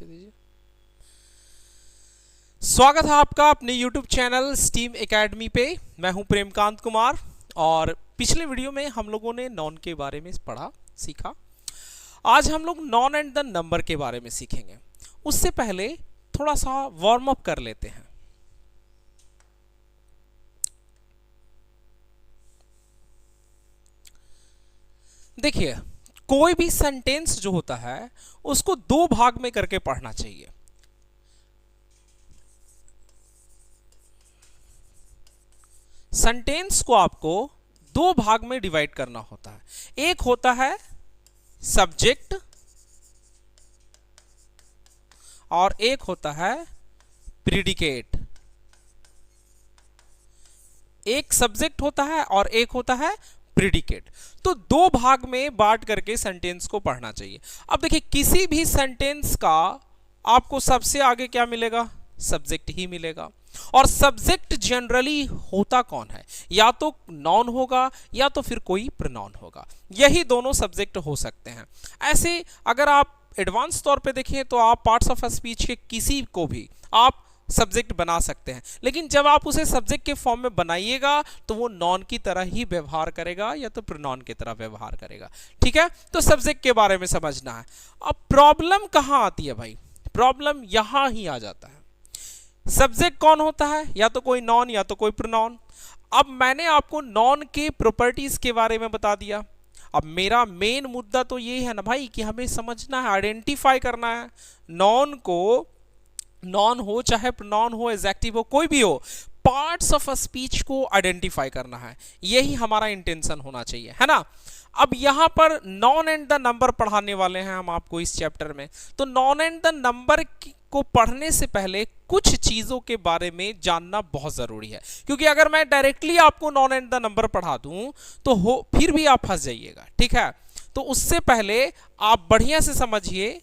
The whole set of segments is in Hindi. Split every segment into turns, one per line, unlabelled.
दीजिए। स्वागत है आपका अपने YouTube चैनल स्टीम एकेडमी पे। मैं हूं प्रेमकांत कुमार और पिछले वीडियो में हम लोगों ने नॉन के बारे में पढ़ा सीखा। आज हम लोग नॉन एंड द नंबर के बारे में सीखेंगे। उससे पहले थोड़ा सा वार्म अप कर लेते हैं। देखिए, कोई भी सेंटेंस जो होता है उसको दो भाग में करके पढ़ना चाहिए। सेंटेंस को आपको दो भाग में डिवाइड करना होता है। एक होता है सब्जेक्ट और एक होता है प्रीडिकेट। एक सब्जेक्ट होता है और एक होता है प्रीडिकेट। तो दो भाग में बांट करके सेंटेंस को पढ़ना चाहिए। अब देखिए, किसी भी सेंटेंस का आपको सबसे आगे क्या मिलेगा? सब्जेक्ट ही मिलेगा। और सब्जेक्ट जनरली होता कौन है? या तो नाउन होगा या तो फिर कोई प्रोनाउन होगा। यही दोनों सब्जेक्ट हो सकते हैं। ऐसे अगर आप एडवांस तौर पे देखें तो आप पार्ट्स ऑफ स्पीच के किसी को भी आप सब्जेक्ट बना सकते हैं, लेकिन जब आप उसे सब्जेक्ट के फॉर्म में बनाइएगा तो वो नॉन की तरह ही व्यवहार करेगा या तो प्रोनाउन की तरह व्यवहार करेगा। ठीक है, तो सब्जेक्ट के बारे में समझना है। अब प्रॉब्लम कहां आती है भाई? प्रॉब्लम यहां ही आ जाता है। सब्जेक्ट कौन होता है? या तो कोई नॉन या तो कोई प्रोनाउन। अब मैंने आपको नॉन के प्रॉपर्टीज के बारे में बता दिया। अब मेरा मेन मुद्दा तो ये है ना भाई कि हमें समझना है, आइडेंटिफाई करना है नॉन को। नॉन हो चाहे प्रोनाउन हो, एडजेक्टिव हो, कोई भी हो, पार्ट्स ऑफ अ स्पीच को आइडेंटिफाई करना है। यही हमारा इंटेंशन होना चाहिए, है ना। अब यहां पर नॉन एंड द नंबर पढ़ाने वाले हैं हम आपको इस चैप्टर में। तो नॉन एंड द नंबर को पढ़ने से पहले कुछ चीजों के बारे में जानना बहुत जरूरी है, क्योंकि अगर मैं डायरेक्टली आपको नॉन एंड द नंबर पढ़ा दूं तो फिर भी आप फंस जाइएगा। ठीक है, तो उससे पहले आप बढ़िया से समझिए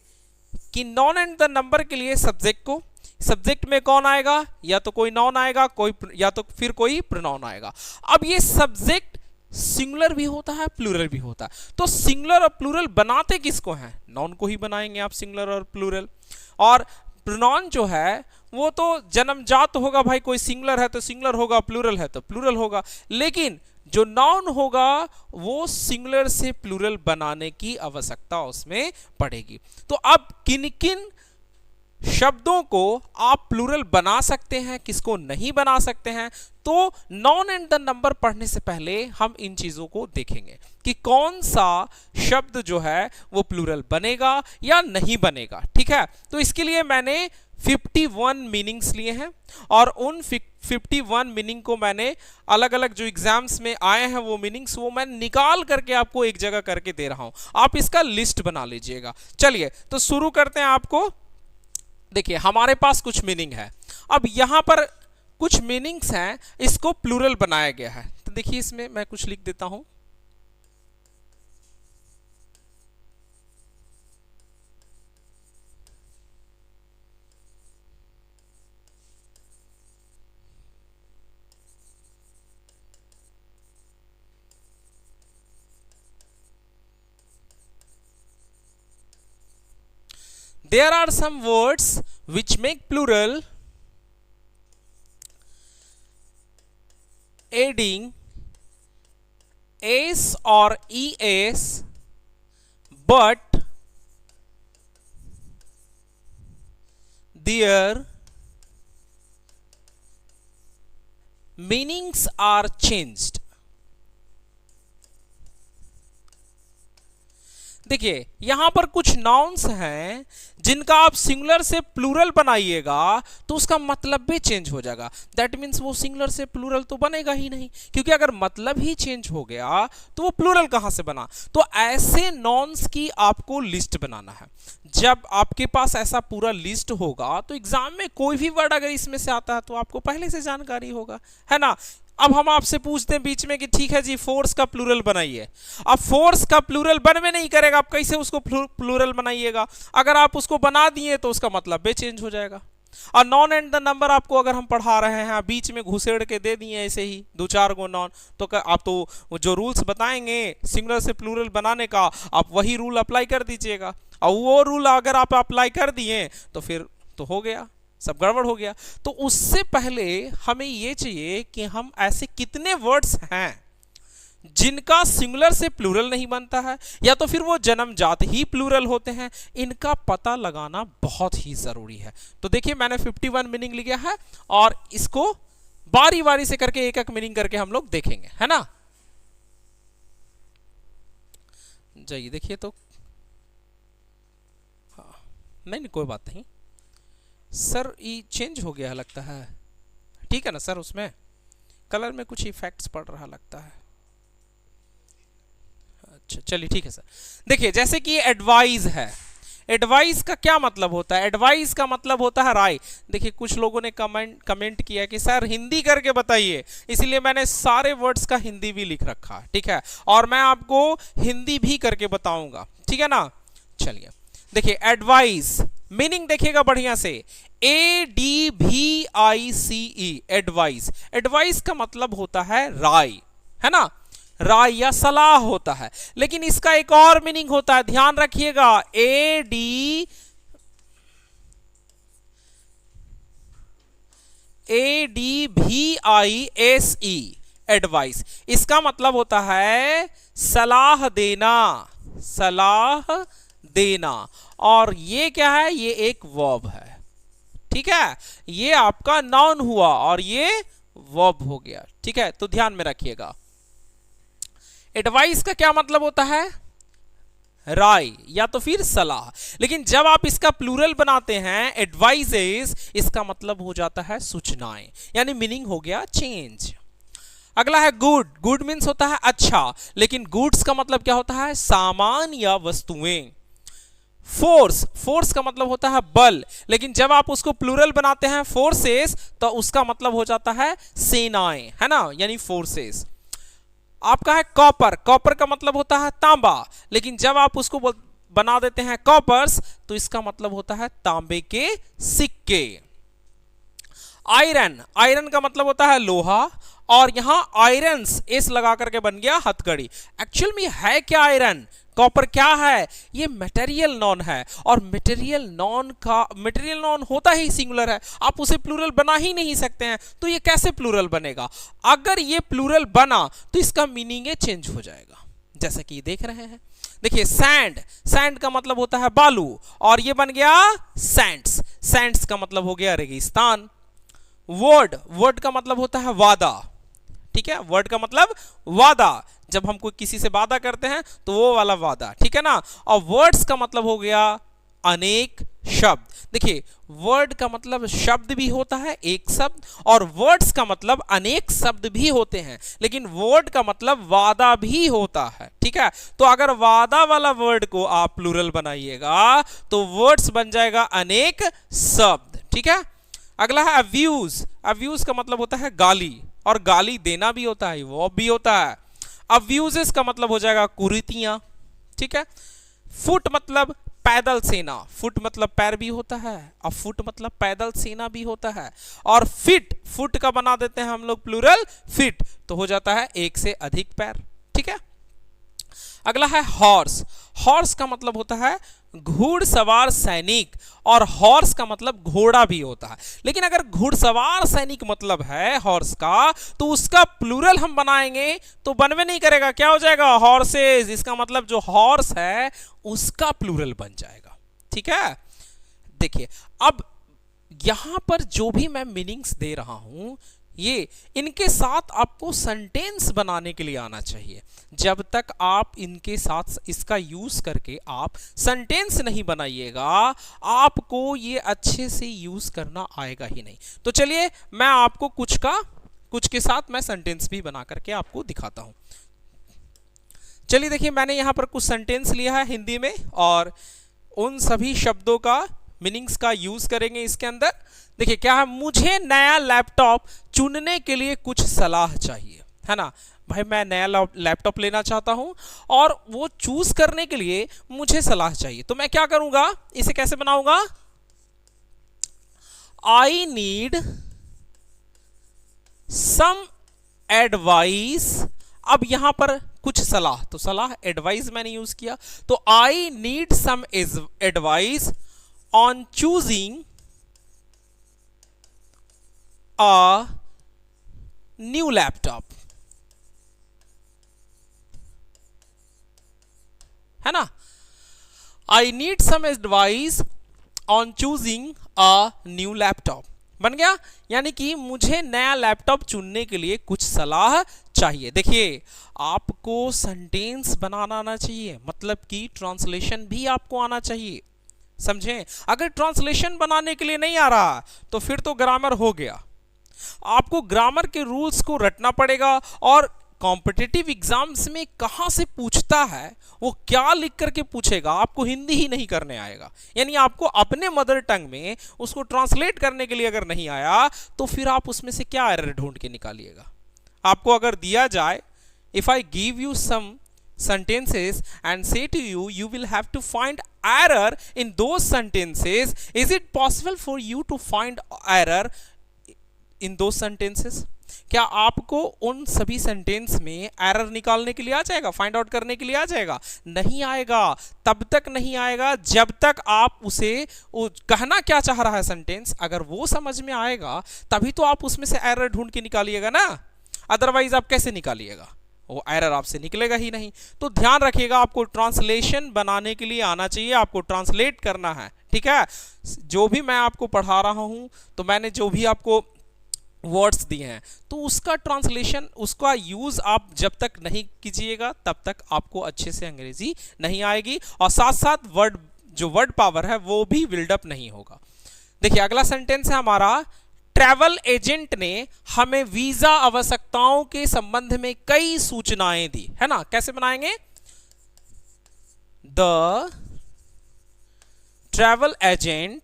कि नॉन एंड द नंबर के लिए सब्जेक्ट में कौन आएगा? या तो कोई नाउन आएगा, कोई या तो फिर कोई प्रोनाउन आएगा। अब ये सब्जेक्ट सिंगुलर भी होता है, प्लूरल भी होता है। तो सिंगुलर और प्लूरल बनाते किसको हैं? नाउन को ही बनाएंगे आप, सिंगुलर और प्लूरल। और प्रोनाउन जो है वो तो जन्मजात होगा भाई, कोई सिंगुलर है तो सिंगुलर होगा, प्लूरल है तो प्लूरल होगा। लेकिन जो नाउन होगा वो सिंगुलर से प्लूरल बनाने की आवश्यकता उसमें पड़ेगी। तो अब किन किन शब्दों को आप प्लूरल बना सकते हैं, किसको नहीं बना सकते हैं, तो नॉन एंड द नंबर पढ़ने से पहले हम इन चीजों को देखेंगे कि कौन सा शब्द जो है वो प्लूरल बनेगा या नहीं बनेगा। ठीक है, तो इसके लिए मैंने 51 मीनिंग्स लिए हैं और उन 51 मीनिंग को मैंने अलग अलग जो एग्जाम्स में आए हैं वो मीनिंग्स वो मैं निकाल करके आपको एक जगह करके दे रहा हूं। आप इसका लिस्ट बना लीजिएगा। चलिए तो शुरू करते हैं। आपको देखिए, हमारे पास कुछ मीनिंग है। अब यहां पर कुछ मीनिंग्स हैं, इसको प्लूरल बनाया गया है। तो देखिए, इसमें मैं कुछ लिख देता हूं। There are some words which make plural adding s or es, but their meanings are changed. देखिए, यहां पर कुछ नाउन्स हैं जिनका आप सिंगुलर से प्लूरल बनाइएगा तो उसका मतलब भी चेंज हो जाएगा। दैट मीन्स वो सिंगुलर से प्लूरल तो बनेगा ही नहीं, क्योंकि अगर मतलब ही चेंज हो गया तो वो प्लूरल कहां से बना। तो ऐसे नाउन्स की आपको लिस्ट बनाना है। जब आपके पास ऐसा पूरा लिस्ट होगा तो एग्जाम में कोई भी वर्ड अगर इसमें से आता है तो आपको पहले से जानकारी होगा, है ना। अब हम आपसे पूछते हैं बीच में कि ठीक है जी, फोर्स का प्लूरल बनाइए। अब फोर्स का प्लूरल बन में नहीं करेगा, आप कैसे उसको प्लूरल बनाइएगा? अगर आप उसको बना दिए तो उसका मतलब भी चेंज हो जाएगा। और नॉन एंड द नंबर आपको अगर हम पढ़ा रहे हैं बीच में घुसेड़ के दे दिए ऐसे ही 2-4 गो नॉन, तो आप तो जो रूल्स बताएंगे सिंगुलर से प्लूरल बनाने का आप वही रूल अप्लाई कर दीजिएगा, और वो रूल अगर आप अप्लाई कर दिए तो फिर तो हो गया, सब गड़बड़ हो गया। तो उससे पहले हमें ये चाहिए कि हम ऐसे कितने वर्ड्स हैं जिनका सिंगुलर से प्लूरल नहीं बनता है, या तो फिर वो जन्मजात ही प्लूरल होते हैं, इनका पता लगाना बहुत ही जरूरी है। तो देखिए मैंने 51 मीनिंग लिया है और इसको बारी बारी से करके एक एक मीनिंग करके हम लोग देखेंगे, है ना। जाइए देखिए तो, हाँ नहीं कोई बात नहीं सर, ये चेंज हो गया लगता है, ठीक है ना सर, उसमें कलर में कुछ इफेक्ट्स पड़ रहा लगता है। अच्छा चलिए ठीक है सर। देखिए जैसे कि एडवाइस है, एडवाइस का क्या मतलब होता है? एडवाइस का मतलब होता है राय। देखिए कुछ लोगों ने कमेंट किया कि सर हिंदी करके बताइए, इसलिए मैंने सारे वर्ड्स का हिंदी भी लिख रखा है, ठीक है, और मैं आपको हिंदी भी करके बताऊंगा, ठीक है ना। चलिए देखिए एडवाइस मीनिंग देखिएगा बढ़िया से, ADVICE एडवाइस। एडवाइस का मतलब होता है राय, है ना, राय या सलाह होता है। लेकिन इसका एक और मीनिंग होता है, ध्यान रखिएगा, ADVISE एडवाइस। इसका मतलब होता है सलाह देना, सलाह देना। और ये क्या है? ये एक वर्ब है, ठीक है, ये आपका नाउन हुआ और ये वर्ब हो गया, ठीक है। तो ध्यान में रखिएगा एडवाइस का क्या मतलब होता है? राय या तो फिर सलाह। लेकिन जब आप इसका प्लूरल बनाते हैं एडवाइजेस, इसका मतलब हो जाता है सूचनाएं, यानी मीनिंग हो गया चेंज। अगला है गुड। गुड मीन्स होता है अच्छा, लेकिन गुड्स का मतलब क्या होता है? सामान या वस्तुएं। फोर्स, फोर्स का मतलब होता है बल, लेकिन जब आप उसको प्लूरल बनाते हैं फोर्सेस, तो उसका मतलब हो जाता है सेनाएं, है ना, यानी फोर्सेस। आपका है कॉपर। कॉपर का मतलब होता है तांबा, लेकिन जब आप उसको बना देते हैं कॉपर्स, तो इसका मतलब होता है तांबे के सिक्के। आयरन, आयरन का मतलब होता है लोहा, और यहां आयरन्स एस लगा करके बन गया हथकड़ी। एक्चुअल में है क्या आयरन? कॉपर क्या है? ये मटेरियल नॉन है, और मटेरियल नॉन होता ही सिंगुलर है, आप उसे प्लूरल बना ही नहीं सकते हैं। तो ये कैसे प्लूरल बनेगा? अगर ये प्लूरल बना तो इसका मीनिंग चेंज हो जाएगा, जैसा कि देख रहे हैं। देखिए सैंड, सैंड का मतलब होता है बालू, और ये बन गया सैंड्स। सैंड्स का मतलब हो गया रेगिस्तान। वर्ड, वर्ड का मतलब होता है वादा, ठीक है, वर्ड का मतलब वादा, जब हम कोई किसी से वादा करते हैं तो वो वाला वादा, ठीक है ना। और वर्ड्स का मतलब हो गया अनेक शब्द। देखिए वर्ड का मतलब शब्द भी होता है, एक शब्द, और वर्ड्स का मतलब अनेक शब्द भी होते हैं, लेकिन वर्ड का मतलब वादा भी होता है, ठीक है। तो अगर वादा वाला वर्ड को आप प्लूरल बनाइएगा तो वर्ड्स बन जाएगा अनेक शब्द, ठीक है। अगला है अब्यूज। अब्यूज का मतलब होता है गाली, और गाली देना भी होता है, वो भी होता है। अब्यूजेस का मतलब हो जाएगा कुरीतियां, ठीक है। फुट मतलब पैदल सेना, फुट मतलब पैर भी होता है, और फुट मतलब पैदल सेना भी होता है। और फिट, फुट का बना देते हैं हम लोग प्लूरल फिट, तो हो जाता है एक से अधिक पैर, ठीक है। अगला है हॉर्स। हॉर्स का मतलब होता है घुड़सवार सैनिक, और हॉर्स का मतलब घोड़ा भी होता है। लेकिन अगर घुड़सवार सैनिक मतलब है हॉर्स का, तो उसका प्लूरल हम बनाएंगे तो बनवे नहीं करेगा, क्या हो जाएगा? हॉर्सेस। इसका मतलब जो हॉर्स है उसका प्लूरल बन जाएगा, ठीक है। देखिए अब यहां पर जो भी मैं मीनिंग्स दे रहा हूं, ये इनके साथ आपको सेंटेंस बनाने के लिए आना चाहिए। जब तक आप इनके साथ इसका यूज करके आप सेंटेंस नहीं बनाइएगा, आपको ये अच्छे से यूज करना आएगा ही नहीं। तो चलिए मैं आपको कुछ के साथ मैं सेंटेंस भी बना करके आपको दिखाता हूं। चलिए देखिए मैंने यहां पर कुछ सेंटेंस लिया है हिंदी में, और उन सभी शब्दों का मीनिंग्स का यूज करेंगे इसके अंदर। देखिए क्या है, मुझे नया लैपटॉप चुनने के लिए कुछ सलाह चाहिए, है ना भाई, मैं नया लैपटॉप लेना चाहता हूं और वो चूज करने के लिए मुझे सलाह चाहिए। तो मैं क्या करूंगा, इसे कैसे बनाऊंगा? I need some advice. अब यहां पर कुछ सलाह, तो सलाह एडवाइस मैंने यूज किया, तो I need some advice on choosing a new laptop, है ना। I need some advice on choosing a new laptop बन गया, यानी कि मुझे नया लैपटॉप चुनने के लिए कुछ सलाह चाहिए। देखिए, आपको सेंटेंस बनाना आना चाहिए, मतलब कि ट्रांसलेशन भी आपको आना चाहिए, समझें। अगर ट्रांसलेशन बनाने के लिए नहीं आ रहा तो फिर तो ग्रामर हो गया। आपको ग्रामर के रूल्स को रटना पड़ेगा, और कॉम्पिटिटिव एग्जाम्स में कहां से पूछता है, वो क्या लिख करके पूछेगा, आपको हिंदी ही नहीं करने आएगा। यानी आपको अपने मदर टंग में उसको ट्रांसलेट करने के लिए अगर नहीं आया तो फिर आप उसमें से क्या एरर ढूंढ के निकालिएगा। आपको अगर दिया जाए, if I give you some sentences and say to you, you will have to find error in those sentences, is it possible for you to find error in those sentences? क्या आपको उन सभी सेंटेंस में एरर निकालने के लिए आ जाएगा, फाइंड आउट करने के लिए आ जाएगा? नहीं आएगा। तब तक नहीं आएगा जब तक आप उसे कहना क्या चाह रहा है सेंटेंस, अगर वो समझ में आएगा तभी तो आप उसमें से एरर ढूंढ के निकालिएगा ना, अदरवाइज आप कैसे निकालिएगा, वो एरर आपसे निकलेगा ही नहीं। तो ध्यान रखिएगा, आपको ट्रांसलेशन बनाने के लिए आना चाहिए, आपको ट्रांसलेट करना है, ठीक है। जो भी मैं आपको पढ़ा रहा हूं, तो मैंने जो भी आपको वर्ड्स दिए हैं तो उसका ट्रांसलेशन, उसका यूज आप जब तक नहीं कीजिएगा तब तक आपको अच्छे से अंग्रेजी नहीं आएगी, और साथ साथ वर्ड, जो वर्ड पावर है वो भी बिल्डअप नहीं होगा। देखिए, अगला सेंटेंस है हमारा, ट्रैवल एजेंट ने हमें वीजा आवश्यकताओं के संबंध में कई सूचनाएं दी, है ना। कैसे बनाएंगे? The travel agent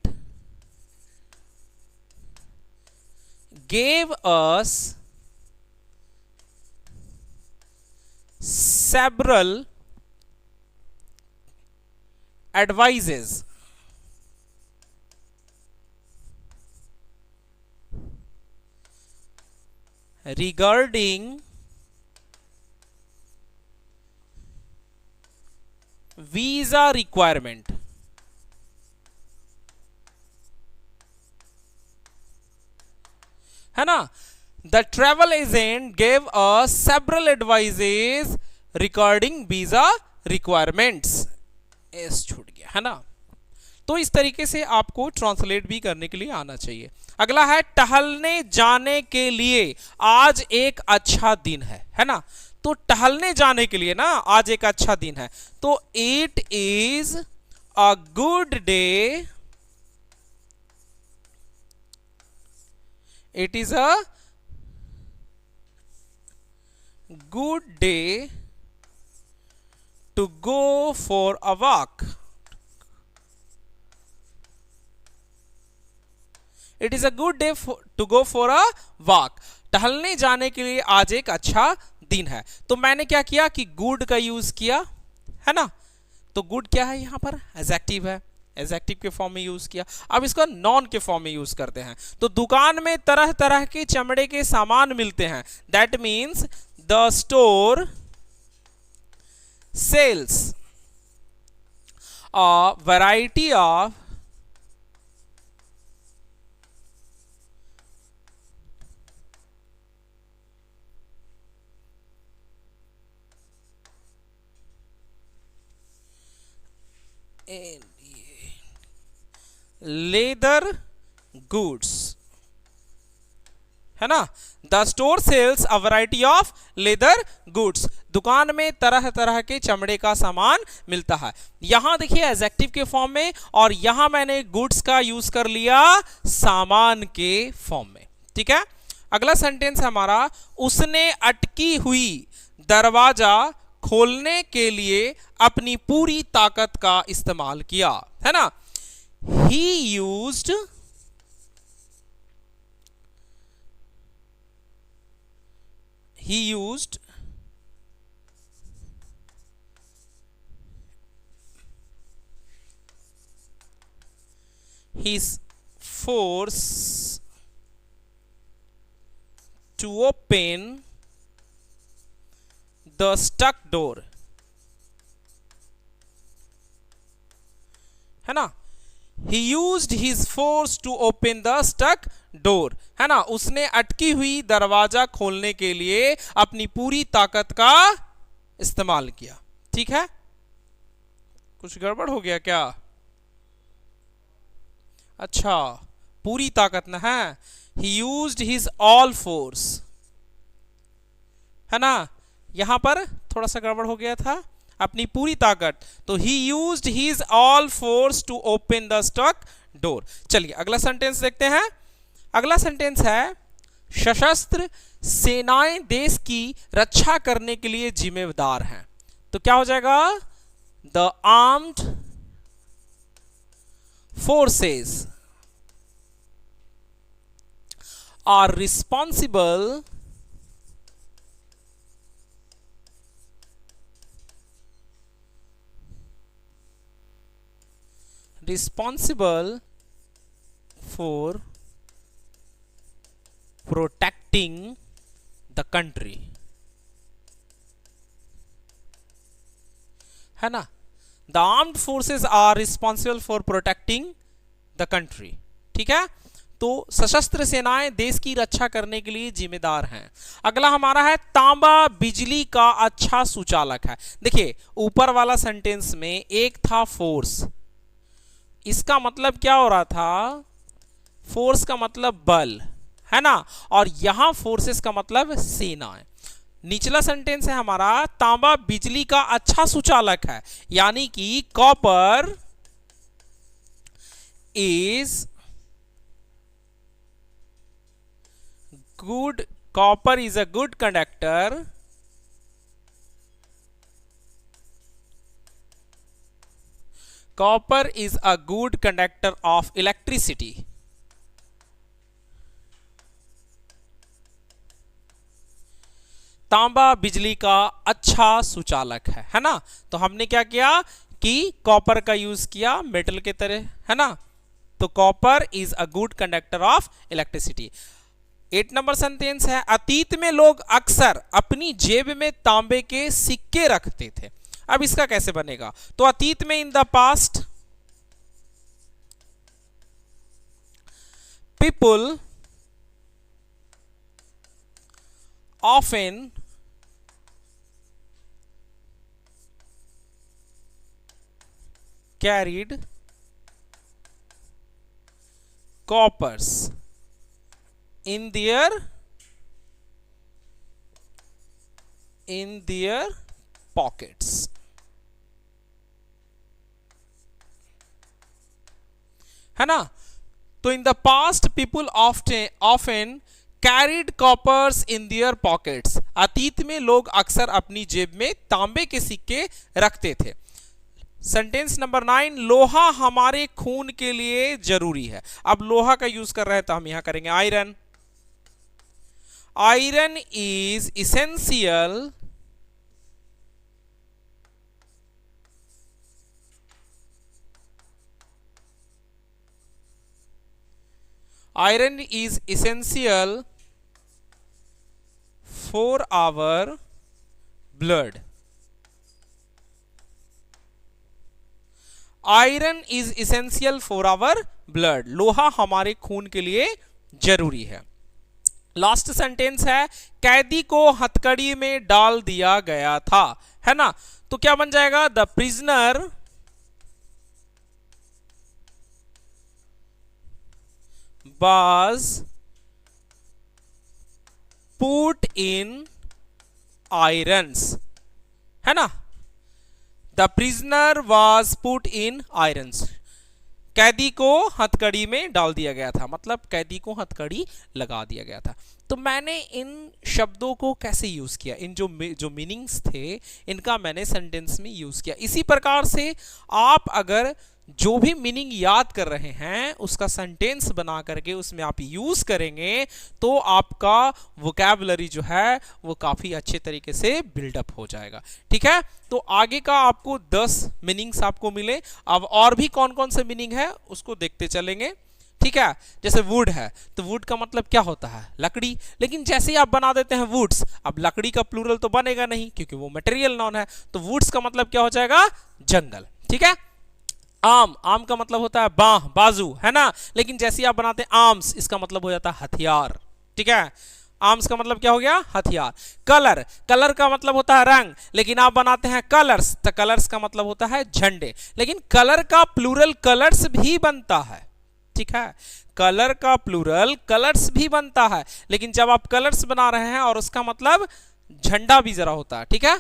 gave us several advices regarding visa requirement, है ना। The travel agent gave us several advises regarding visa requirements, S छूट गया, है ना। तो इस तरीके से आपको ट्रांसलेट भी करने के लिए आना चाहिए। अगला है, टहलने जाने के लिए आज एक अच्छा दिन है ना। तो टहलने जाने के लिए ना आज एक अच्छा दिन है, तो it is a good day, it is a good day to go for a walk, it is a good day to go for a walk। टहलने जाने के लिए आज एक अच्छा दिन है, तो मैंने क्या किया कि गुड का यूज किया, है ना। तो गुड क्या है, यहां पर एडजेक्टिव है, एडजेक्टिव के फॉर्म में यूज किया। अब इसको नॉन के फॉर्म में यूज करते हैं, तो दुकान में तरह तरह के चमड़े के सामान मिलते हैं, that means the store sells a variety of leather goods, है ना। The store sells a variety of leather goods, दुकान में तरह तरह के चमड़े का सामान मिलता है। यहां देखिए एडजेक्टिव के फॉर्म में, और यहां मैंने गुड्स का यूज कर लिया सामान के फॉर्म में, ठीक है। अगला सेंटेंस है हमारा, उसने अटकी हुई दरवाजा खोलने के लिए अपनी पूरी ताकत का इस्तेमाल किया, है ना। He used his force to open the stuck door, है ना। He used his force to open the stuck door, है ना। उसने अटकी हुई दरवाजा खोलने के लिए अपनी पूरी ताकत का इस्तेमाल किया। ठीक है, कुछ गड़बड़ हो गया क्या? अच्छा, पूरी ताकत ना है। He used his all force, है ना। यहां पर थोड़ा सा गड़बड़ हो गया था, अपनी पूरी ताकत। तो he used his all force to open the stuck door। चलिए अगला सेंटेंस देखते हैं। अगला सेंटेंस है सशस्त्र सेनाएं देश की रक्षा करने के लिए जिम्मेदार हैं। तो क्या हो जाएगा? The armed forces are responsible for protecting the country, है ना। The armed forces are responsible for protecting the country। ठीक है, तो सशस्त्र सेनाएं देश की रक्षा करने के लिए जिम्मेदार हैं। अगला हमारा है तांबा बिजली का अच्छा सुचालक है। देखिए ऊपर वाला सेंटेंस में एक था फोर्स, इसका मतलब क्या हो रहा था? फोर्स का मतलब बल, है ना, और यहां फोर्सेस का मतलब सेनाएं। निचला सेंटेंस है हमारा तांबा बिजली का अच्छा सुचालक है, यानी कि copper is good, copper is a good conductor copper is a good conductor of electricity। तांबा बिजली का अच्छा सुचालक है ना। तो हमने क्या किया कि कॉपर का यूज किया मेटल के तरह, है ना। तो copper is a good conductor of electricity. 8 number sentence है अतीत में लोग अक्सर अपनी जेब में तांबे के सिक्के रखते थे। अब इसका कैसे बनेगा? तो अतीत में in the past people often carried coppers in their pockets, है ना। तो in the past people often carried coppers in their pockets, अतीत में लोग अक्सर अपनी जेब में तांबे के सिक्के रखते थे। सेंटेंस नंबर 9 लोहा हमारे खून के लिए जरूरी है। अब लोहा का यूज कर रहे हैं तो हम यहां करेंगे iron. Iron is essential for our blood। Iron is essential for our blood, लोहा हमारे खून के लिए जरूरी है। लास्ट सेंटेंस है कैदी को हथकड़ी में डाल दिया गया था, है ना। तो क्या बन जाएगा? The prisoner was put in irons, है ना। The prisoner was put in irons, कैदी को हथकड़ी में डाल दिया गया था, मतलब कैदी को हथकड़ी लगा दिया गया था। तो मैंने इन शब्दों को कैसे यूज किया, इन जो मीनिंग्स थे इनका मैंने सेंटेंस में यूज किया। इसी प्रकार से आप अगर जो भी मीनिंग याद कर रहे हैं उसका सेंटेंस बना करके उसमें आप यूज करेंगे तो आपका वोकैबुलरी जो है वो काफी अच्छे तरीके से बिल्डअप हो जाएगा। ठीक है, तो आगे का आपको 10 मीनिंग्स आपको मिले। अब और भी कौन कौन से मीनिंग है उसको देखते चलेंगे। ठीक है, जैसे वुड है तो वुड का मतलब क्या होता है, लकड़ी। लेकिन जैसे ही आप बना देते हैं वुड्स, अब लकड़ी का प्लूरल तो बनेगा नहीं क्योंकि वो मटेरियल नॉन है, तो वुड्स का मतलब क्या हो जाएगा, जंगल। ठीक है, आम, आम का मतलब होता है बाह, बाजू, है ना। लेकिन जैसे ही आप बनाते हैं आर्म्स, इसका मतलब हो जाता है हथियार। ठीक है, आर्म्स का मतलब क्या हो गया, हथियार। कलर, कलर का मतलब होता है रंग, लेकिन आप बनाते हैं कलर्स, तो कलर्स का मतलब होता है झंडे। लेकिन कलर का प्लूरल कलर्स भी बनता है। ठीक है, कलर का प्लूरल कलर्स भी बनता है, लेकिन जब आप कलर्स बना रहे हैं और उसका मतलब झंडा भी जरा होता है। ठीक है,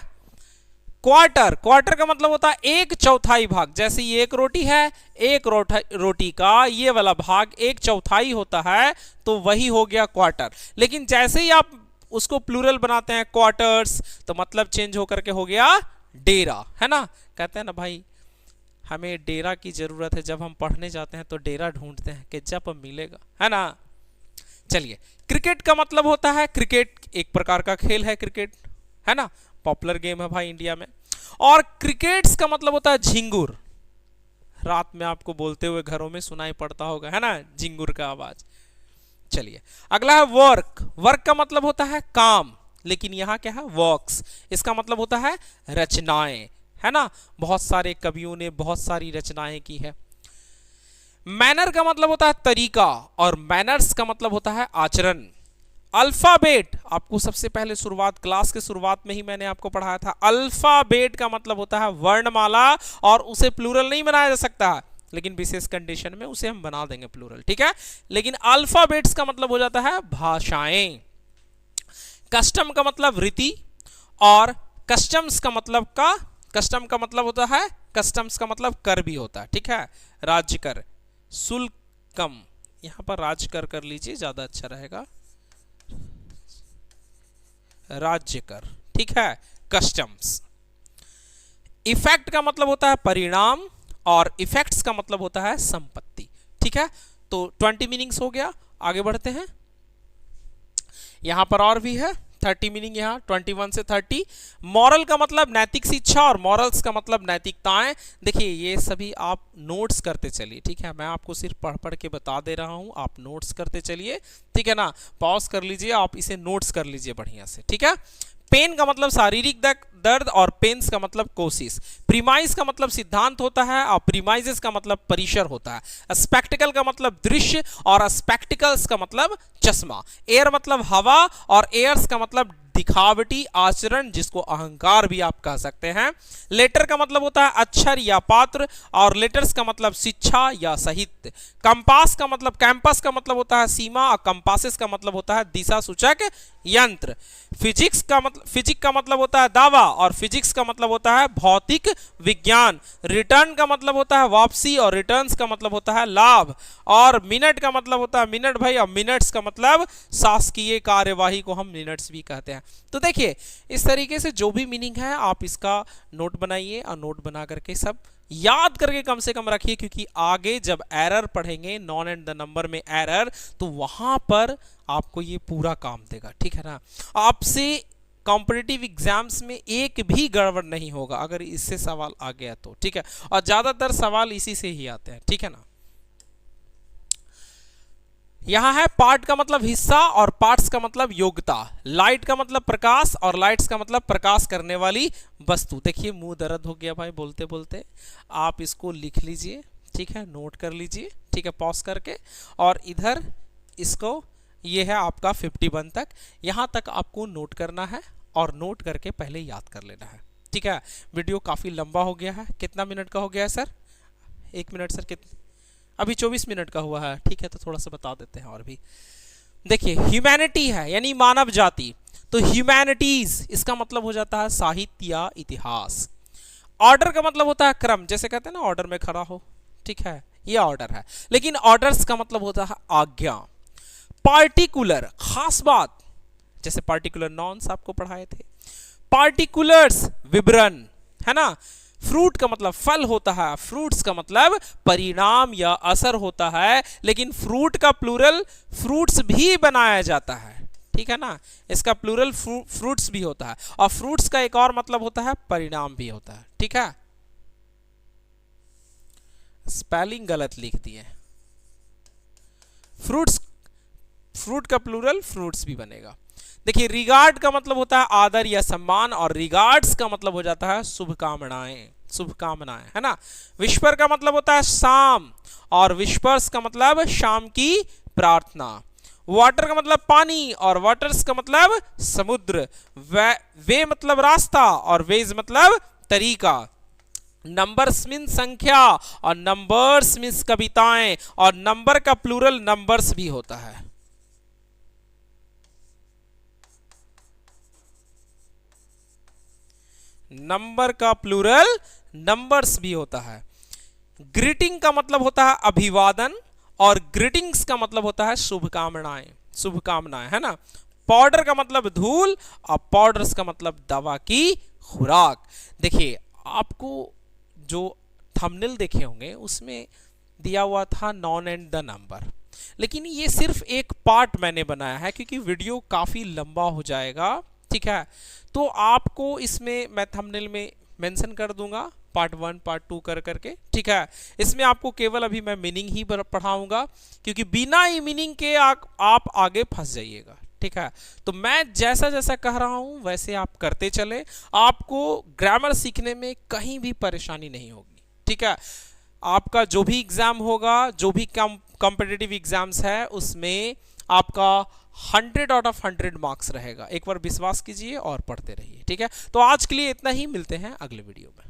क्वार्टर, क्वार्टर का मतलब होता है एक चौथाई भाग। जैसे ये एक रोटी है, एक रोटी का ये वाला भाग एक चौथाई होता है, तो वही हो गया क्वार्टर। लेकिन जैसे ही आप उसको प्लूरल बनाते हैं क्वार्टर्स, तो मतलब चेंज होकर के हो गया डेरा, है ना। कहते हैं ना भाई, हमें डेरा की जरूरत है, जब हम पढ़ने जाते हैं तो डेरा ढूंढते हैं कि जब मिलेगा, है ना। चलिए, क्रिकेट का मतलब होता है, क्रिकेट एक प्रकार का खेल है, क्रिकेट, है ना, पॉपुलर गेम है भाई इंडिया में। और क्रिकेट्स का मतलब होता है झिंगुर, रात में आपको बोलते हुए घरों में सुनाई पड़ता होगा, है ना, झिंगुर का आवाज। चलिए, अगला है वर्क। वर्क का मतलब होता है काम, लेकिन यहां क्या है, वर्क्स, इसका मतलब होता है रचनाएं, है ना। बहुत सारे कवियों ने बहुत सारी रचनाएं की है। मैनर का मतलब होता है तरीका, और मैनर्स का मतलब होता है आचरण। अल्फाबेट, आपको सबसे पहले शुरुआत, क्लास के शुरुआत में ही मैंने आपको पढ़ाया था, अल्फाबेट का मतलब होता है वर्णमाला, और उसे प्लूरल नहीं बनाया जा सकता, लेकिन विशेष कंडीशन में उसे हम बना देंगे प्लूरल। ठीक है, लेकिन अल्फाबेट्स का मतलब हो जाता है भाषाएं। कस्टम का मतलब रीति, और कस्टम्स का मतलब कस्टम का मतलब होता है, कस्टम्स का मतलब कर भी होता है। ठीक है, राज्य कर, शुल्कम, यहां पर राज्य कर लीजिए, ज्यादा अच्छा रहेगा, राज्य कर। ठीक है, कस्टम्स। इफेक्ट का मतलब होता है परिणाम, और इफेक्ट्स का मतलब होता है संपत्ति। ठीक है, तो 20 मीनिंग्स हो गया। आगे बढ़ते हैं, यहां पर और भी है 30 मीनिंग, यहाँ 21 से 30। मॉरल का मतलब नैतिक शिक्षा, और मॉरल्स का मतलब नैतिकताएं। देखिए, ये सभी आप नोट्स करते चलिए। ठीक है, मैं आपको सिर्फ पढ़ पढ़ के बता दे रहा हूं, आप नोट्स करते चलिए। ठीक है ना, पॉज कर लीजिए, आप इसे नोट्स कर लीजिए बढ़िया से। ठीक है, पेन का मतलब शारीरिक दर्द, और पेन्स का मतलब कोशिश। प्रीमाइज का मतलब सिद्धांत होता है, और प्रीमाइजेस का मतलब परिसर होता है। स्पेक्टिकल का मतलब दृश्य, और स्पेक्टिकल्स का मतलब चश्मा। एयर मतलब हवा, और एयर्स का मतलब दिखावटी आचरण, जिसको अहंकार भी आप कह सकते हैं। लेटर का मतलब होता है अक्षर या पात्र, और लेटर्स का मतलब शिक्षा या साहित्य। कंपास का मतलब, कैंपस का मतलब होता है सीमा, और कंपासेस का मतलब होता है दिशा सूचक यंत्र। फिजिक्स का मतलब होता है दावा, और फिजिक्स का मतलब होता है भौतिक विज्ञान। रिटर्न का मतलब होता है वापसी, और रिटर्न्स का मतलब होता है लाभ। और मिनट का मतलब होता है मिनट भाई, और मिनट्स का मतलब शासकीय कार्यवाही को हम मिनट्स भी कहते हैं। तो देखिए, इस तरीके से जो भी मीनिंग है आप इसका नोट बनाइए, और नोट बना करके सब याद करके कम से कम रखिए, क्योंकि आगे जब एरर पढ़ेंगे, नॉन एंड द नंबर में एरर, तो वहां पर आपको ये पूरा काम देगा। ठीक है ना, आपसे कॉम्पिटिटिव एग्जाम्स में एक भी गड़बड़ नहीं होगा अगर इससे सवाल आ गया तो। ठीक है, और ज्यादातर सवाल इसी से ही आते हैं। ठीक है ना, यहां है पार्ट का मतलब हिस्सा, और पार्ट्स का मतलब योग्यता। लाइट का मतलब प्रकाश, और लाइट्स का मतलब प्रकाश करने वाली वस्तु। देखिए, मुंह दर्द हो गया भाई बोलते बोलते, आप इसको लिख लीजिए। ठीक है, नोट कर लीजिए। ठीक है, पॉज करके, और इधर इसको, ये है आपका 51 तक, यहां तक आपको नोट करना है, और नोट करके पहले याद कर लेना है। ठीक है, वीडियो काफी लंबा हो गया है। कितना मिनट का हो गया है सर? 1 मिनट सर, कितना? अभी 24 मिनट का हुआ है। ठीक है, तो थोड़ा सा बता देते हैं और भी। देखिए, ह्यूमैनिटी है यानी मानव जाति, तो ह्यूमैनिटीज इसका मतलब हो जाता है साहित्य या इतिहास। ऑर्डर का मतलब होता है क्रम, जैसे कहते हैं ना ऑर्डर में खड़ा हो। ठीक है, ये ऑर्डर है, लेकिन ऑर्डर्स का मतलब होता है आज्ञा। पार्टिकुलर, खास बात, जैसे पार्टिकुलर नॉन्स आपको पढ़ाए थे। पार्टिकुलर्स, विवरण, है ना। फ्रूट का मतलब फल होता है, फ्रूट्स का मतलब परिणाम या असर होता है, लेकिन फ्रूट का प्लूरल फ्रूट्स भी बनाया जाता है। ठीक है ना, इसका प्लूरल फ्रूट्स भी होता है, और फ्रूट्स का एक और मतलब होता है परिणाम भी होता है। ठीक है, स्पेलिंग गलत लिख दिए, फ्रूट्स, फ्रूट का प्लूरल फ्रूट्स भी बनेगा। देखिए रिगार्ड का मतलब होता है आदर या सम्मान, और रिगार्ड्स का मतलब हो जाता है शुभकामनाएं, शुभकामनाएं, है ना। विस्पर का मतलब होता है शाम, और विस्पर्स का मतलब शाम की प्रार्थना। वाटर का मतलब पानी, और वाटर्स का मतलब समुद्र। वे मतलब रास्ता, और वेज मतलब तरीका। नंबर्स मीन संख्या, और नंबर्स मीन्स कविताएं, और नंबर का प्लूरल नंबर्स भी होता है। नंबर का प्लूरल नंबर्स भी होता है। ग्रीटिंग का मतलब होता है अभिवादन, और ग्रीटिंग्स का मतलब होता है शुभकामनाएं, शुभकामनाएं, है ना। पाउडर का मतलब धूल, और पाउडर्स का मतलब दवा की खुराक। देखिए आपको जो थंबनेल देखे होंगे उसमें दिया हुआ था नॉन एंड द नंबर, लेकिन ये सिर्फ एक पार्ट मैंने बनाया है क्योंकि वीडियो काफी लंबा हो जाएगा, ठीक है। तो आपको इसमें मैं थंबनेल में मेंशन कर दूंगा पार्ट 1 पार्ट 2 कर करके, ठीक है। इसमें आपको केवल अभी मैं मीनिंग ही पढ़ाऊंगा, क्योंकि बिना ही मीनिंग के आप आगे फंस जाइएगा, ठीक है। तो मैं जैसा जैसा कह रहा हूं वैसे आप करते चले, आपको ग्रामर सीखने में कहीं भी परेशानी नहीं होगी, ठीक है। आपका जो भी एग्जाम होगा, जो भी कॉम्पिटिटिव एग्जाम्स है, उसमें आपका 100 आउट ऑफ 100 मार्क्स रहेगा। एक बार विश्वास कीजिए और पढ़ते रहिए, ठीक है। तो आज के लिए इतना ही, मिलते हैं अगले वीडियो में।